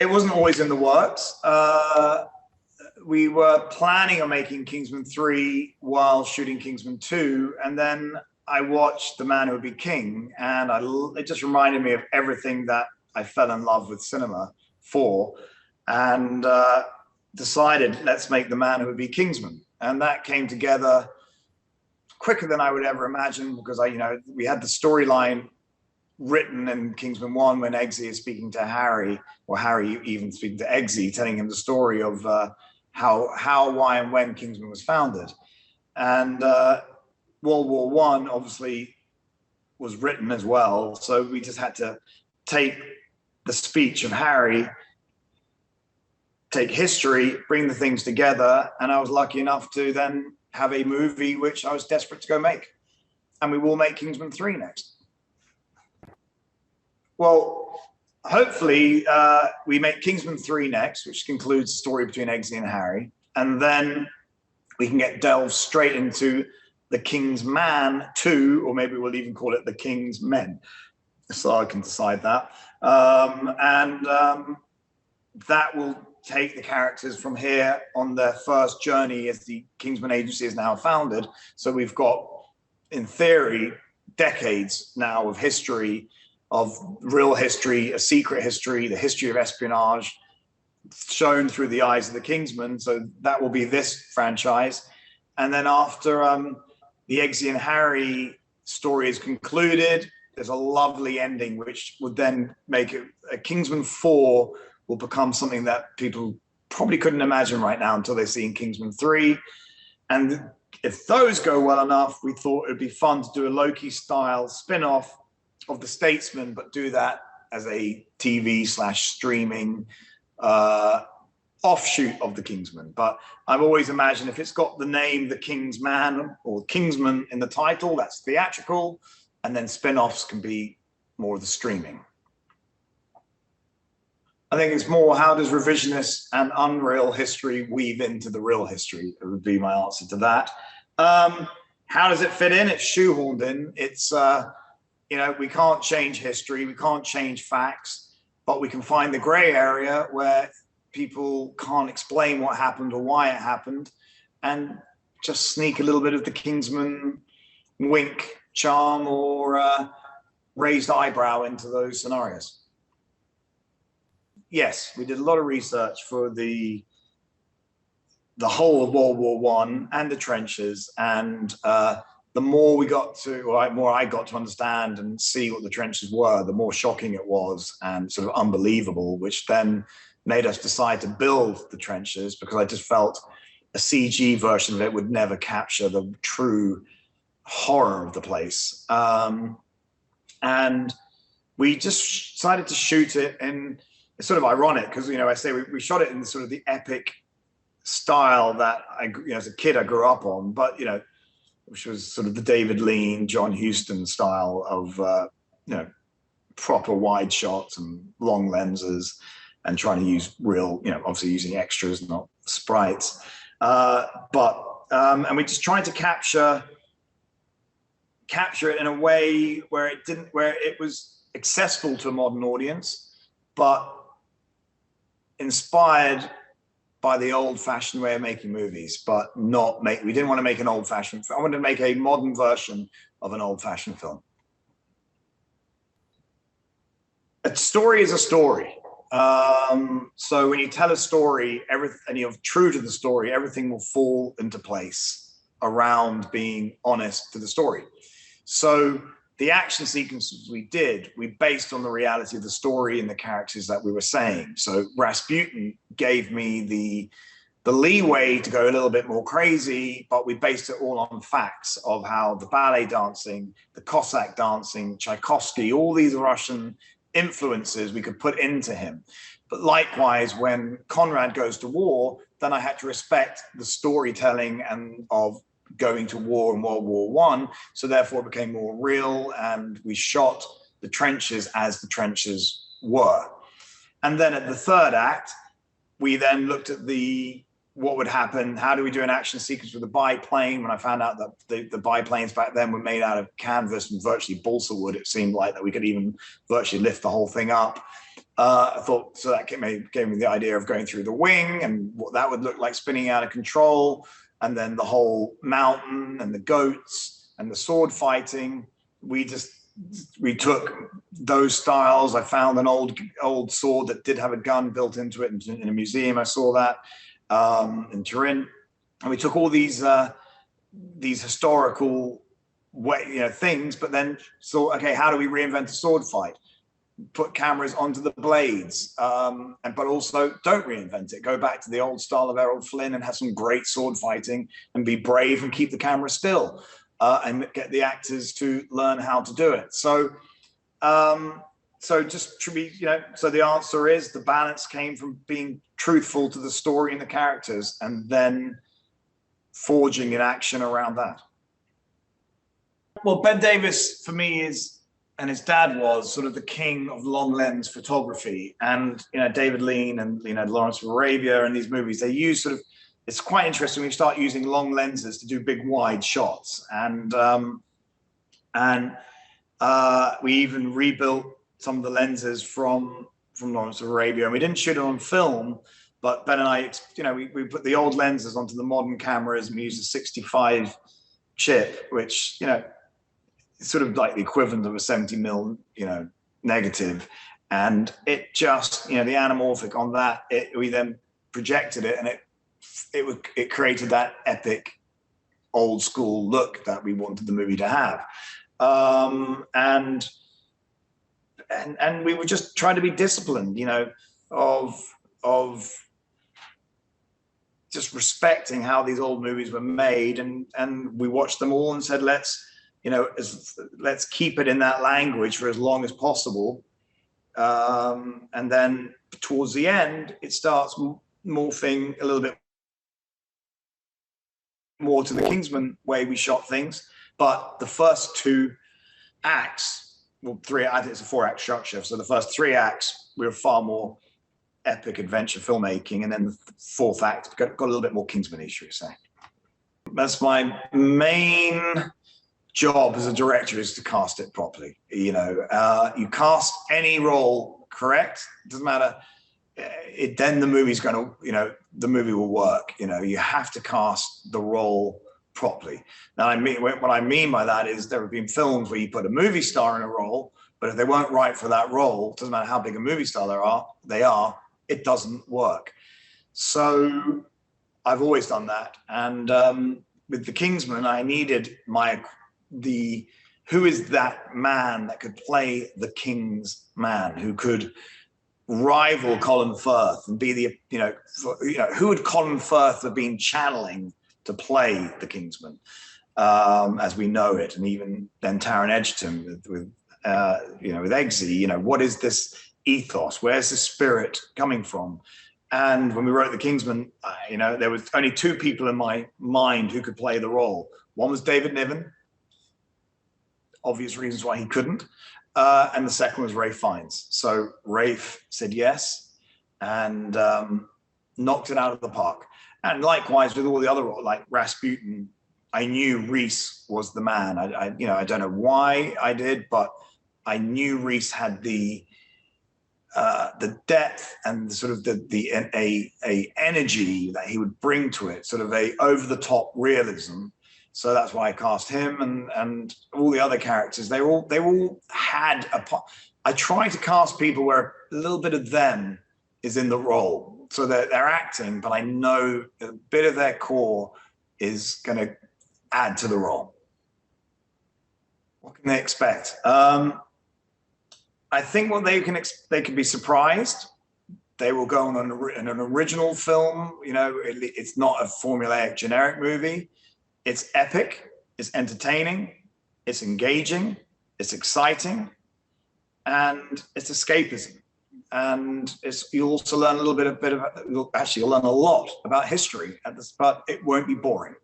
It wasn't always in the works. We were planning on making Kingsman 3 while shooting Kingsman 2, and then I watched The Man Who Would Be King, and it just reminded me of everything that I fell in love with cinema for, and decided, let's make The Man Who Would Be Kingsman. And that came together quicker than I would ever imagine, because we had the storyline written in Kingsman 1 when Eggsy is speaking to Harry, or Harry even speaking to Eggsy, telling him the story of how, why, and when Kingsman was founded. And World War I obviously was written as well, so we just had to take the speech of Harry, take history, bring the things together, and I was lucky enough to then have a movie which I was desperate to go make. And we will make Kingsman 3 next. Well, hopefully we make Kingsman 3 next, which concludes the story between Eggsy and Harry, and then we can delve straight into The King's Man 2, or maybe we'll even call it The King's Men. So I can decide that. That will take the characters from here on their first journey as the Kingsman Agency is now founded. So we've got, in theory, decades now of history, of real history, a secret history, the history of espionage, shown through the eyes of the Kingsman. So that will be this franchise. And then after the Eggsy and Harry story is concluded, there's a lovely ending, which would then make it a Kingsman 4 will become something that people probably couldn't imagine right now until they see in Kingsman 3. And if those go well enough, we thought it'd be fun to do a Loki-style spin-off of The Statesman, but do that as a TV/streaming offshoot of The Kingsman. But I've always imagined if it's got the name The King's Man or Kingsman in the title, that's theatrical, and then spin-offs can be more of the streaming. I think it's more, how does revisionist and unreal history weave into the real history? It would be my answer to that. How does it fit in? It's shoehorned in. It's, we can't change history, we can't change facts, but we can find the gray area where people can't explain what happened or why it happened, and just sneak a little bit of the Kingsman wink, charm, or raised eyebrow into those scenarios. Yes, we did a lot of research for the whole of World War I and the trenches, and the more we got to, or more I got to understand and see what the trenches were, the more shocking it was and sort of unbelievable, which then made us decide to build the trenches, because I just felt a CG version of it would never capture the true horror of the place. And we just decided to shoot it in, it's sort of ironic because, I say we shot it in sort of the epic style that as a kid I grew up on, but, which was sort of the David Lean, John Huston style of, proper wide shots and long lenses, and trying to use real, obviously using extras, not sprites. And we just tried to capture it in a way where it was accessible to a modern audience, but inspired by the old-fashioned way of making movies, but we didn't want to make an old-fashioned film. I wanted to make a modern version of an old-fashioned film. A story is a story. So when you tell a story, and you're true to the story, everything will fall into place around being honest to the story. So the action sequences we based on the reality of the story and the characters that we were saying. So Rasputin gave me the leeway to go a little bit more crazy, but we based it all on facts of how the ballet dancing, the Cossack dancing, Tchaikovsky, all these Russian influences we could put into him. But likewise, when Conrad goes to war, then I had to respect the storytelling and of going to war in World War I, so therefore it became more real, and we shot the trenches as the trenches were. And then at the third act, we then looked at the what would happen? How do we do an action sequence with a biplane? When I found out that the biplanes back then were made out of canvas and virtually balsa wood, it seemed like that we could even virtually lift the whole thing up. I thought, so that gave me the idea of going through the wing and what that would look like spinning out of control, and then the whole mountain and the goats and the sword fighting. We took those styles. I found an old sword that did have a gun built into it in a museum. I saw that in Turin, and we took all these historical things, but then thought, okay, how do we reinvent a sword fight? Put cameras onto the blades, but also don't reinvent it. Go back to the old style of Errol Flynn and have some great sword fighting and be brave and keep the camera still, and get the actors to learn how to do it. So just to be, so the answer is the balance came from being truthful to the story and the characters, and then forging an action around that. Well, Ben Davis for me is, and his dad was, sort of the king of long lens photography. And David Lean and Lawrence of Arabia and these movies, they use sort of, it's quite interesting when you start using long lenses to do big wide shots. And we even rebuilt some of the lenses from Lawrence of Arabia, and we didn't shoot it on film, but Ben and I, we put the old lenses onto the modern cameras, and we used a 65 chip, which is sort of like the equivalent of a 70mm negative, and it just the anamorphic on that, we then projected it, and it created that epic old school look that we wanted the movie to have. And we were just trying to be disciplined, of just respecting how these old movies were made, and we watched them all and said, let's keep it in that language for as long as possible, and then towards the end it starts morphing a little bit more to the Kingsman way we shot things. But the first two acts, well, three, I think it's a 4-act structure. So the first 3 acts, we were far more epic adventure filmmaking. And then the 4th act got a little bit more Kingsman-y, should we say. That's my main job as a director, is to cast it properly. You cast any role correct, it doesn't matter. Then the movie's going to, the movie will work. You have to cast the role properly. Now, what I mean by that is there have been films where you put a movie star in a role, but if they weren't right for that role, it doesn't matter how big a movie star they are, it doesn't work. So I've always done that. And with the Kingsman, I needed who is that man that could play the King's man, who could rival Colin Firth and be who would Colin Firth have been channeling to play the Kingsman, as we know it, and even then Taron Egerton with Eggsy. What is this ethos? Where's the spirit coming from? And when we wrote the Kingsman, there was only 2 people in my mind who could play the role. One was David Niven, obvious reasons why he couldn't, and the second was Ralph Fiennes. So Ralph said yes, and knocked it out of the park. And likewise with all the other roles, like Rasputin, I knew Rhys was the man. I don't know why I did, but I knew Rhys had the depth and sort of a energy that he would bring to it, sort of a over the top realism. So that's why I cast him, and all the other characters. They all had a part. I try to cast people where a little bit of them is in the role. So they're acting, but I know a bit of their core is going to add to the role. What can they expect? I think what they can be surprised. They will go on an original film. It's not a formulaic generic movie. It's epic. It's entertaining. It's engaging. It's exciting, and it's escapism. And you'll also learn a little bit of actually you'll learn a lot about history, but it won't be boring.